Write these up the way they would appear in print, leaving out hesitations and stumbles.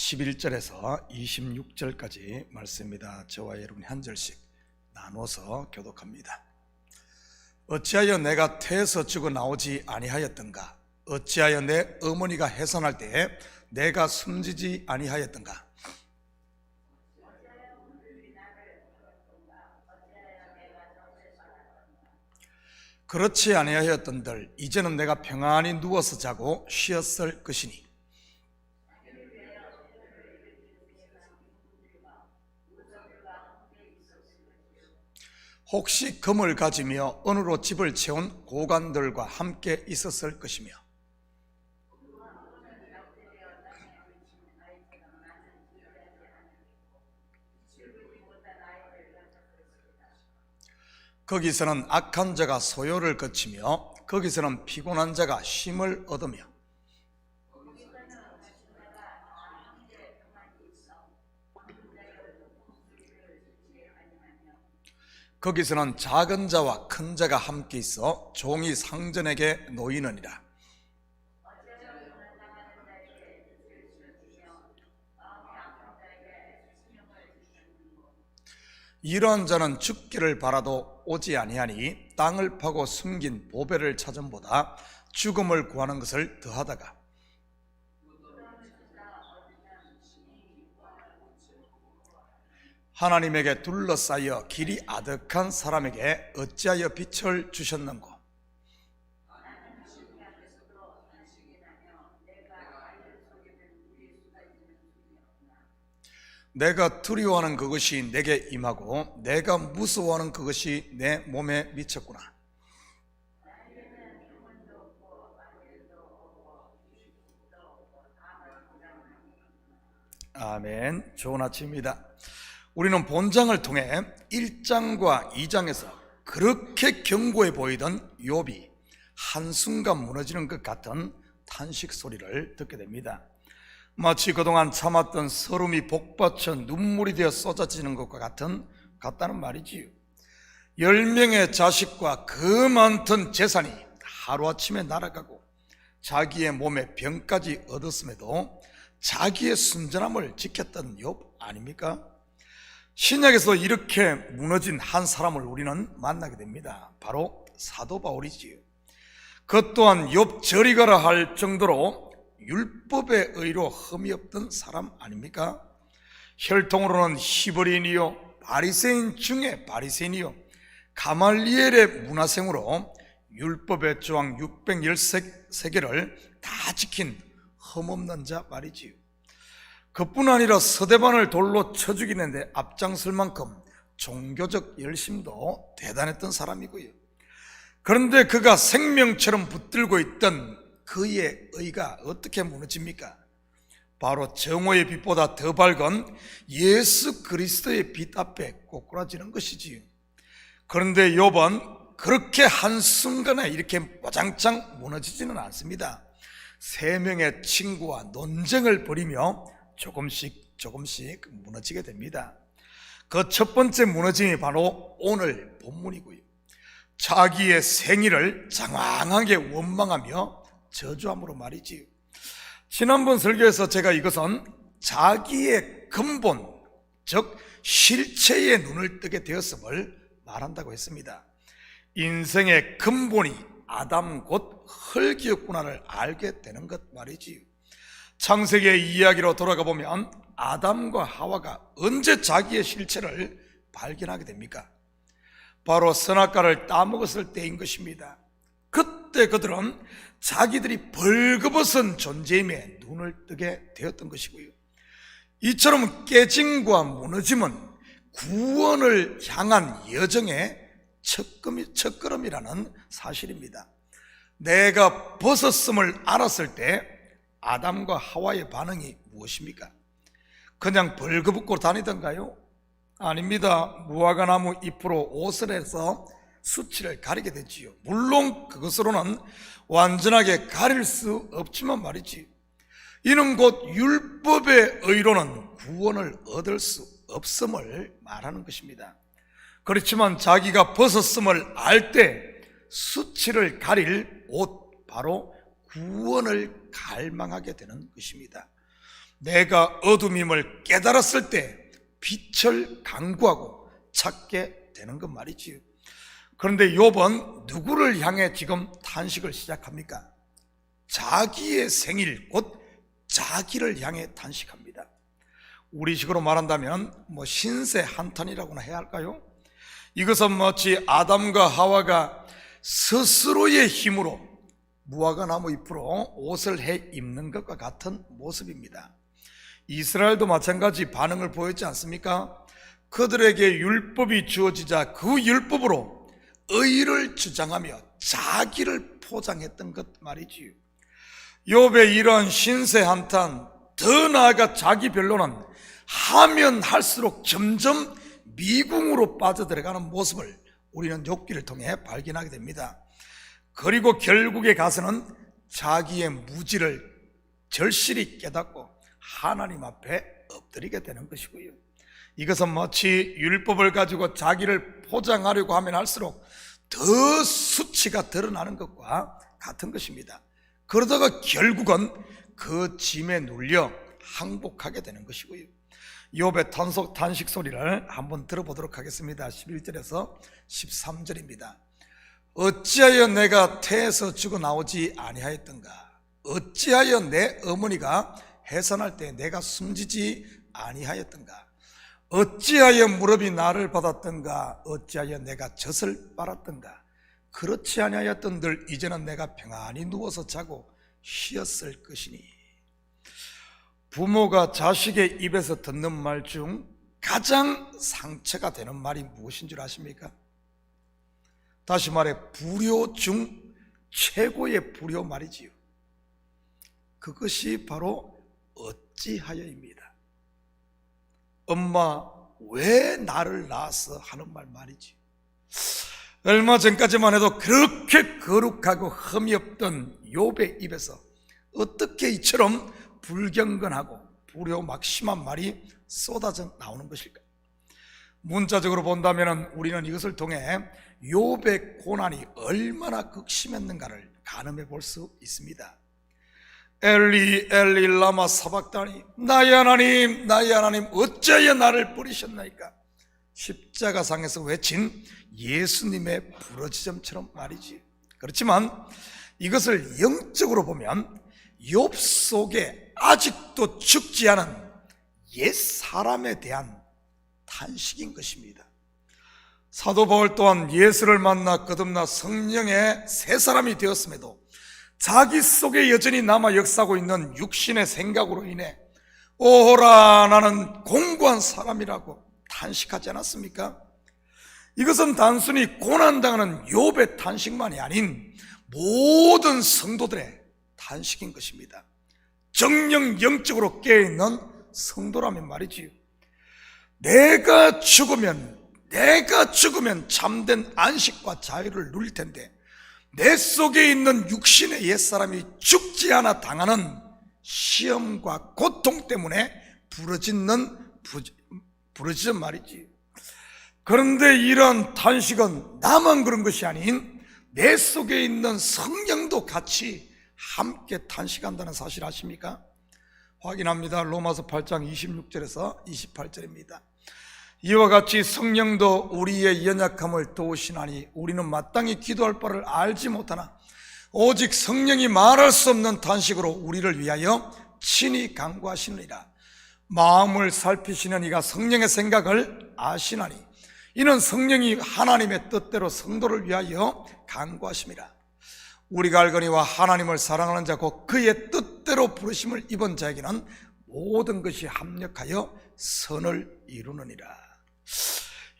11절에서 26절까지 말씀입니다. 저와 여러분이 한 절씩 나눠서 교독합니다. 어찌하여 내가 태에서 죽어 나오지 아니하였던가? 어찌하여 내 어머니가 해산할 때에 내가 숨지지 아니하였던가? 그렇지 아니하였던들 이제는 내가 평안히 누워서 자고 쉬었을 것이니 혹시 금을 가지며 은으로 집을 채운 고관들과 함께 있었을 것이며 거기서는 악한 자가 소요를 거치며 거기서는 피곤한 자가 쉼을 얻으며 거기서는 작은 자와 큰 자가 함께 있어 종이 상전에게 놓이느니라. 이러한 자는 죽기를 바라도 오지 아니하니 땅을 파고 숨긴 보배를 찾음보다 죽음을 구하는 것을 더하다가 하나님에게 둘러싸여 길이 아득한 사람에게 어찌하여 빛을 주셨는고? 내가 두려워하는 그것이 내게 임하고 내가 무서워하는 그것이 내 몸에 미쳤구나. 아멘. 좋은 아침입니다. 우리는 본장을 통해 1장과 2장에서 그렇게 견고해 보이던 욥이 한순간 무너지는 것 같은 탄식 소리를 듣게 됩니다. 마치 그동안 참았던 서름이 복받쳐 눈물이 되어 쏟아지는 것과 같다는 말이지요. 10명의 자식과 그 많던 재산이 하루아침에 날아가고 자기의 몸에 병까지 얻었음에도 자기의 순전함을 지켰던 욥 아닙니까? 신약에서 이렇게 무너진 한 사람을 우리는 만나게 됩니다. 바로 사도 바울이지요. 그 또한 욥 저리 가라 할 정도로 율법의 의로 흠이 없던 사람 아닙니까? 혈통으로는 히브리인이요 바리새인 중에 바리새인이요 가말리엘의 문화생으로 율법의 조항 613개를 다 지킨 흠없는 자 말이지요. 그뿐 아니라 서대반을 돌로 쳐 죽이는데 앞장설 만큼 종교적 열심도 대단했던 사람이고요. 그런데 그가 생명처럼 붙들고 있던 그의 의가 어떻게 무너집니까? 바로 정오의 빛보다 더 밝은 예수 그리스도의 빛 앞에 꼬꾸라지는 것이지요. 그런데 욥은 그렇게 한순간에 이렇게 와장창 무너지지는 않습니다. 3명의 친구와 논쟁을 벌이며 조금씩 무너지게 됩니다. 그 첫 번째 무너짐이 바로 오늘 본문이고요. 자기의 생일을 장황하게 원망하며 저주함으로 말이지요. 지난번 설교에서 제가 이것은 자기의 근본, 즉 실체의 눈을 뜨게 되었음을 말한다고 했습니다. 인생의 근본이 아담 곧 흙이었구나를 알게 되는 것 말이지요. 창세기의 이야기로 돌아가 보면 아담과 하와가 언제 자기의 실체를 발견하게 됩니까? 바로 선악과를 따먹었을 때인 것입니다. 그때 그들은 자기들이 벌거벗은 존재임에 눈을 뜨게 되었던 것이고요. 이처럼 깨짐과 무너짐은 구원을 향한 여정의 첫걸음이라는 사실입니다. 내가 벗었음을 알았을 때 아담과 하와의 반응이 무엇입니까? 그냥 벌거벗고 다니던가요? 아닙니다. 무화과나무 잎으로 옷을 해서 수치를 가리게 되지요. 물론 그것으로는 완전하게 가릴 수 없지만 말이지, 이는 곧 율법의 의로는 구원을 얻을 수 없음을 말하는 것입니다. 그렇지만 자기가 벗었음을 알 때 수치를 가릴 옷, 바로 구원을 갈망하게 되는 것입니다. 내가 어둠임을 깨달았을 때 빛을 강구하고 찾게 되는 것 말이지요. 그런데 욥은 누구를 향해 지금 탄식을 시작합니까? 자기의 생일, 곧 자기를 향해 탄식합니다. 우리식으로 말한다면 신세 한탄이라고나 해야 할까요? 이것은 마치 아담과 하와가 스스로의 힘으로 무화과 나무 잎으로 옷을 해 입는 것과 같은 모습입니다. 이스라엘도 마찬가지 반응을 보였지 않습니까? 그들에게 율법이 주어지자 그 율법으로 의를 주장하며 자기를 포장했던 것 말이지요. 욥의 이러한 신세 한탄, 더 나아가 자기 변론은 하면 할수록 점점 미궁으로 빠져들어가는 모습을 우리는 욥기를 통해 발견하게 됩니다. 그리고 결국에 가서는 자기의 무지를 절실히 깨닫고 하나님 앞에 엎드리게 되는 것이고요. 이것은 마치 율법을 가지고 자기를 포장하려고 하면 할수록 더 수치가 드러나는 것과 같은 것입니다. 그러다가 결국은 그 짐에 눌려 항복하게 되는 것이고요. 욥의 탄식 소리를 한번 들어보도록 하겠습니다. 11절에서 13절입니다. 어찌하여 내가 태에서 죽어나오지 아니하였던가? 어찌하여 내 어머니가 해산할 때 내가 숨지지 아니하였던가? 어찌하여 무릎이 나를 받았던가? 어찌하여 내가 젖을 빨았던가? 그렇지 아니하였던들 이제는 내가 평안히 누워서 자고 쉬었을 것이니. 부모가 자식의 입에서 듣는 말 중 가장 상처가 되는 말이 무엇인 줄 아십니까? 다시 말해 불효 중 최고의 불효 말이지요. 그것이 바로 어찌하여입니다. 엄마 왜 나를 낳았어 하는 말이지. 얼마 전까지만 해도 그렇게 거룩하고 흠이 없던 욥의 입에서 어떻게 이처럼 불경건하고 불효 막심한 말이 쏟아져 나오는 것일까? 문자적으로 본다면 우리는 이것을 통해 욥의 고난이 얼마나 극심했는가를 가늠해 볼 수 있습니다. 엘리 엘리 라마 사박다니, 나의 하나님 나의 하나님 어찌하여 나를 버리셨나이까? 십자가상에서 외친 예수님의 부르짖음처럼 말이지. 그렇지만 이것을 영적으로 보면 욥 속에 아직도 죽지 않은 옛 사람에 대한 탄식인 것입니다. 사도 바울 또한 예수를 만나 거듭나 성령의 새 사람이 되었음에도 자기 속에 여전히 남아 역사하고 있는 육신의 생각으로 인해 오호라 나는 공고한 사람이라고 탄식하지 않았습니까? 이것은 단순히 고난당하는 욥의 탄식만이 아닌 모든 성도들의 탄식인 것입니다. 정령 영적으로 깨어있는 성도라면 말이지요. 내가 죽으면 참된 안식과 자유를 누릴 텐데 내 속에 있는 육신의 옛사람이 죽지 않아 당하는 시험과 고통 때문에 부르짖는 말이지. 그런데 이런 탄식은 나만 그런 것이 아닌 내 속에 있는 성령도 같이 함께 탄식한다는 사실 아십니까? 확인합니다. 로마서 8장 26절에서 28절입니다. 이와 같이 성령도 우리의 연약함을 도우시나니 우리는 마땅히 기도할 바를 알지 못하나 오직 성령이 말할 수 없는 탄식으로 우리를 위하여 친히 간구하시느니라. 마음을 살피시는 이가 성령의 생각을 아시나니 이는 성령이 하나님의 뜻대로 성도를 위하여 간구하심이라. 우리가 알거니와 하나님을 사랑하는 자 곧 그의 뜻대로 부르심을 입은 자에게는 모든 것이 합력하여 선을 이루느니라.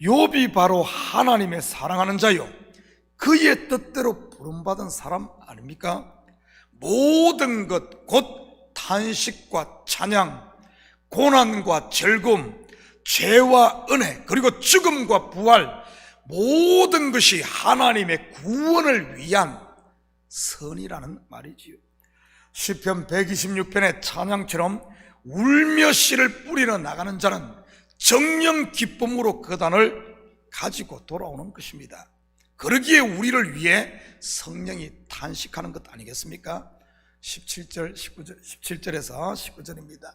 욥이 바로 하나님의 사랑하는 자요 그의 뜻대로 부름받은 사람 아닙니까? 모든 것 곧 탄식과 찬양, 고난과 즐거움, 죄와 은혜, 그리고 죽음과 부활, 모든 것이 하나님의 구원을 위한 선이라는 말이지요. 시편 126편의 찬양처럼 울며 씨를 뿌리러 나가는 자는 정령 기쁨으로 그 단을 가지고 돌아오는 것입니다. 그러기에 우리를 위해 성령이 탄식하는 것 아니겠습니까? 17절에서 19절입니다.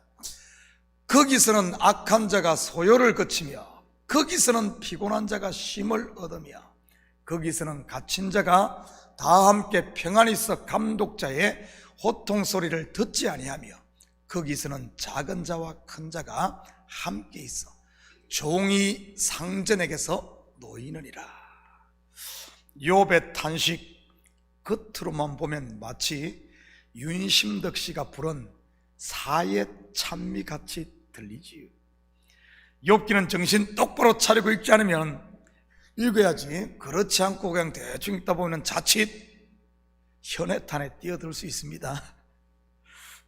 거기서는 악한 자가 소요를 거치며, 거기서는 피곤한 자가 쉼을 얻으며, 거기서는 갇힌 자가 다 함께 평안히 있어 감독자의 호통 소리를 듣지 아니하며, 거기서는 작은 자와 큰 자가 함께 있어 종이 상전에게서 놓이느니라. 욥의 탄식, 겉으로만 보면 마치 윤심덕 씨가 부른 사의 찬미같이 들리지요. 욥기는 정신 똑바로 차리고 읽지 않으면 읽어야지, 그렇지 않고 그냥 대충 읽다 보면 자칫 현해탄에 뛰어들 수 있습니다.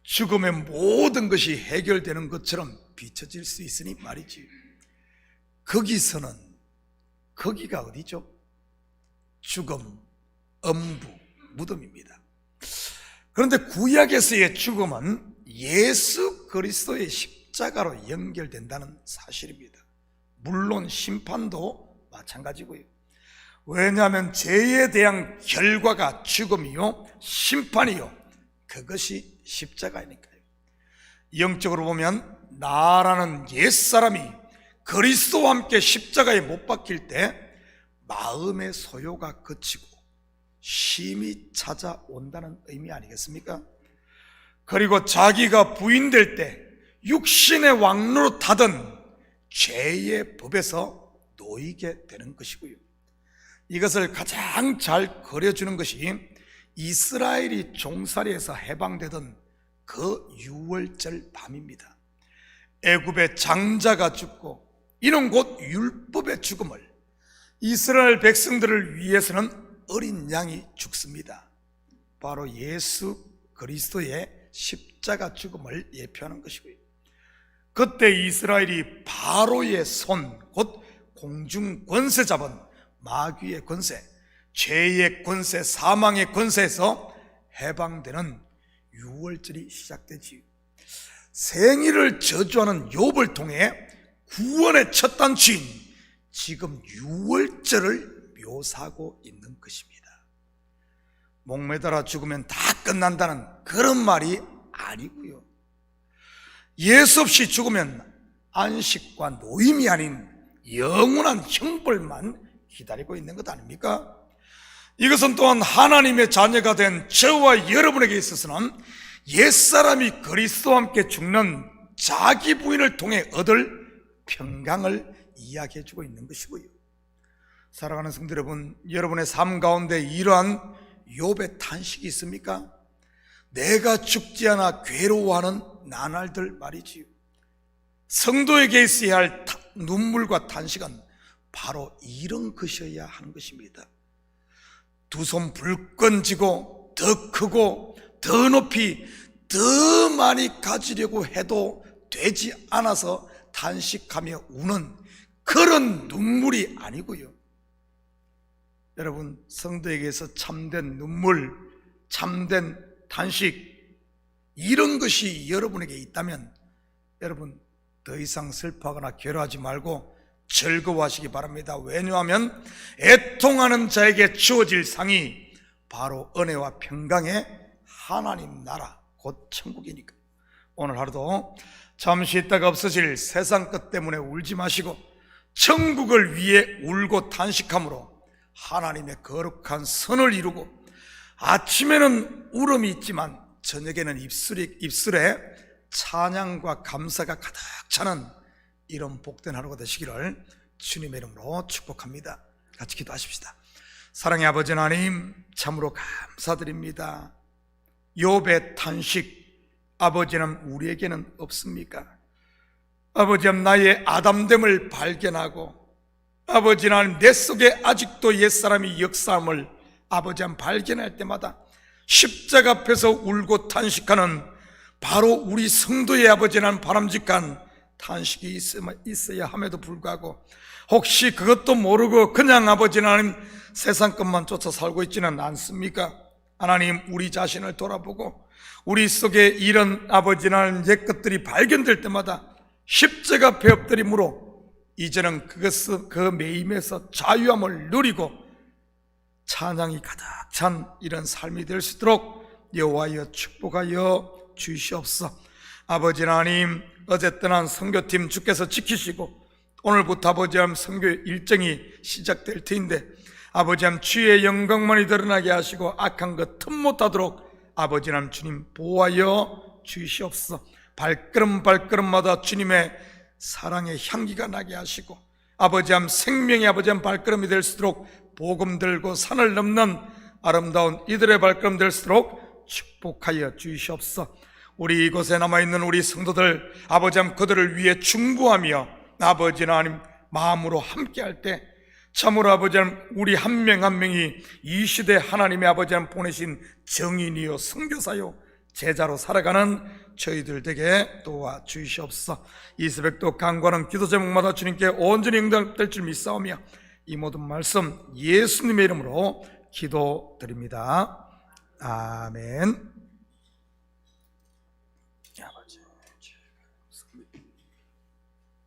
죽음의 모든 것이 해결되는 것처럼 비춰질 수 있으니 말이지. 거기서는, 거기가 어디죠? 죽음, 엄부, 무덤입니다. 그런데 구약에서의 죽음은 예수 그리스도의 십자가로 연결된다는 사실입니다. 물론 심판도 마찬가지고요. 왜냐하면 죄에 대한 결과가 죽음이요 심판이요, 그것이 십자가이니까요. 영적으로 보면 나라는 옛사람이 그리스도와 함께 십자가에 못 박힐 때 마음의 소요가 그치고 쉼이 찾아온다는 의미 아니겠습니까? 그리고 자기가 부인될 때 육신의 왕노로 타던 죄의 법에서 놓이게 되는 것이고요. 이것을 가장 잘 그려주는 것이 이스라엘이 종살이에서 해방되던 그 유월절 밤입니다. 애굽의 장자가 죽고, 이는 곧 율법의 죽음을, 이스라엘 백성들을 위해서는 어린 양이 죽습니다. 바로 예수 그리스도의 십자가 죽음을 예표하는 것이고요. 그때 이스라엘이 바로의 손, 곧 공중 권세 잡은 마귀의 권세, 죄의 권세, 사망의 권세에서 해방되는 유월절이 시작되지. 생일을 저주하는 욥을 통해 구원의 첫 단추인 지금 유월절을 묘사하고 있는 것입니다. 목매달아 죽으면 다 끝난다는 그런 말이 아니고요. 예수 없이 죽으면 안식과 노임이 아닌 영원한 형벌만 기다리고 있는 것 아닙니까? 이것은 또한 하나님의 자녀가 된 저와 여러분에게 있어서는 옛사람이 그리스도와 함께 죽는 자기 부인을 통해 얻을 평강을 이야기해주고 있는 것이고요. 사랑하는 성도 여러분, 여러분의 삶 가운데 이러한 욥의 탄식이 있습니까? 내가 죽지 않아 괴로워하는 나날들 말이지요. 성도에게 있어야 할 눈물과 탄식은 바로 이런 것이어야 하는 것입니다. 두 손 불끈 쥐고 더 크고 더 높이 더 많이 가지려고 해도 되지 않아서 탄식하며 우는 그런 눈물이 아니고요. 여러분, 성도에게서 참된 눈물, 참된 탄식, 이런 것이 여러분에게 있다면 여러분 더 이상 슬퍼하거나 괴로워하지 말고 즐거워하시기 바랍니다. 왜냐하면 애통하는 자에게 주어질 상이 바로 은혜와 평강의 하나님 나라, 곧 천국이니까. 오늘 하루도 잠시 있다가 없어질 세상 것 때문에 울지 마시고 천국을 위해 울고 탄식함으로 하나님의 거룩한 선을 이루고, 아침에는 울음이 있지만 저녁에는 입술에 찬양과 감사가 가득 차는 이런 복된 하루가 되시기를 주님의 이름으로 축복합니다. 같이 기도하십시다. 사랑의 아버지 하나님, 참으로 감사드립니다. 욥의 탄식, 아버지는 우리에게는 없습니까? 아버지는 나의 아담됨을 발견하고, 아버지 하나님 내 속에 아직도 옛사람이 역사함을 아버지는 발견할 때마다 십자가 앞에서 울고 탄식하는 바로 우리 성도의 아버지는 바람직한 탄식이 있어야 함에도 불구하고, 혹시 그것도 모르고 그냥 아버지 하나님 세상 것만 쫓아 살고 있지는 않습니까? 하나님, 우리 자신을 돌아보고 우리 속에 이런 아버지 하나님 옛 것들이 발견될 때마다 십자가 앞에 엎드림으로 이제는 그 매임에서 자유함을 누리고 찬양이 가득 찬 이런 삶이 될 수 있도록 여호와여 축복하여 주시옵소서. 아버지 하나님, 어제 떠난 선교팀 주께서 지키시고 오늘부터 아버지 하나님 선교 일정이 시작될 터인데 아버지 하나님 주의 영광만이 드러나게 하시고 악한 것 틈 못하도록 아버지 하나님 주님 보호하여 주시옵소서. 발걸음마다 주님의 사랑의 향기가 나게 하시고 아버지 하나님 생명의 아버지 하나님 발걸음이 될 수 있도록 복음 들고 산을 넘는 아름다운 이들의 발걸음 될 수 있도록 축복하여 주시옵소서. 우리 이곳에 남아있는 우리 성도들 아버지 하나님 그들을 위해 중보하며 아버지 하나님 마음으로 함께할 때 참으로 아버지 하나님 우리 한 명 한 명이 이 시대 하나님의 아버지 하나님 보내신 정인이요 선교사요 제자로 살아가는 저희들 되게 도와주시옵소서. 이 새벽도 간구하는 기도 제목마다 주님께 온전히 응답될 줄 믿사오며 이 모든 말씀 예수님의 이름으로 기도드립니다. 아멘.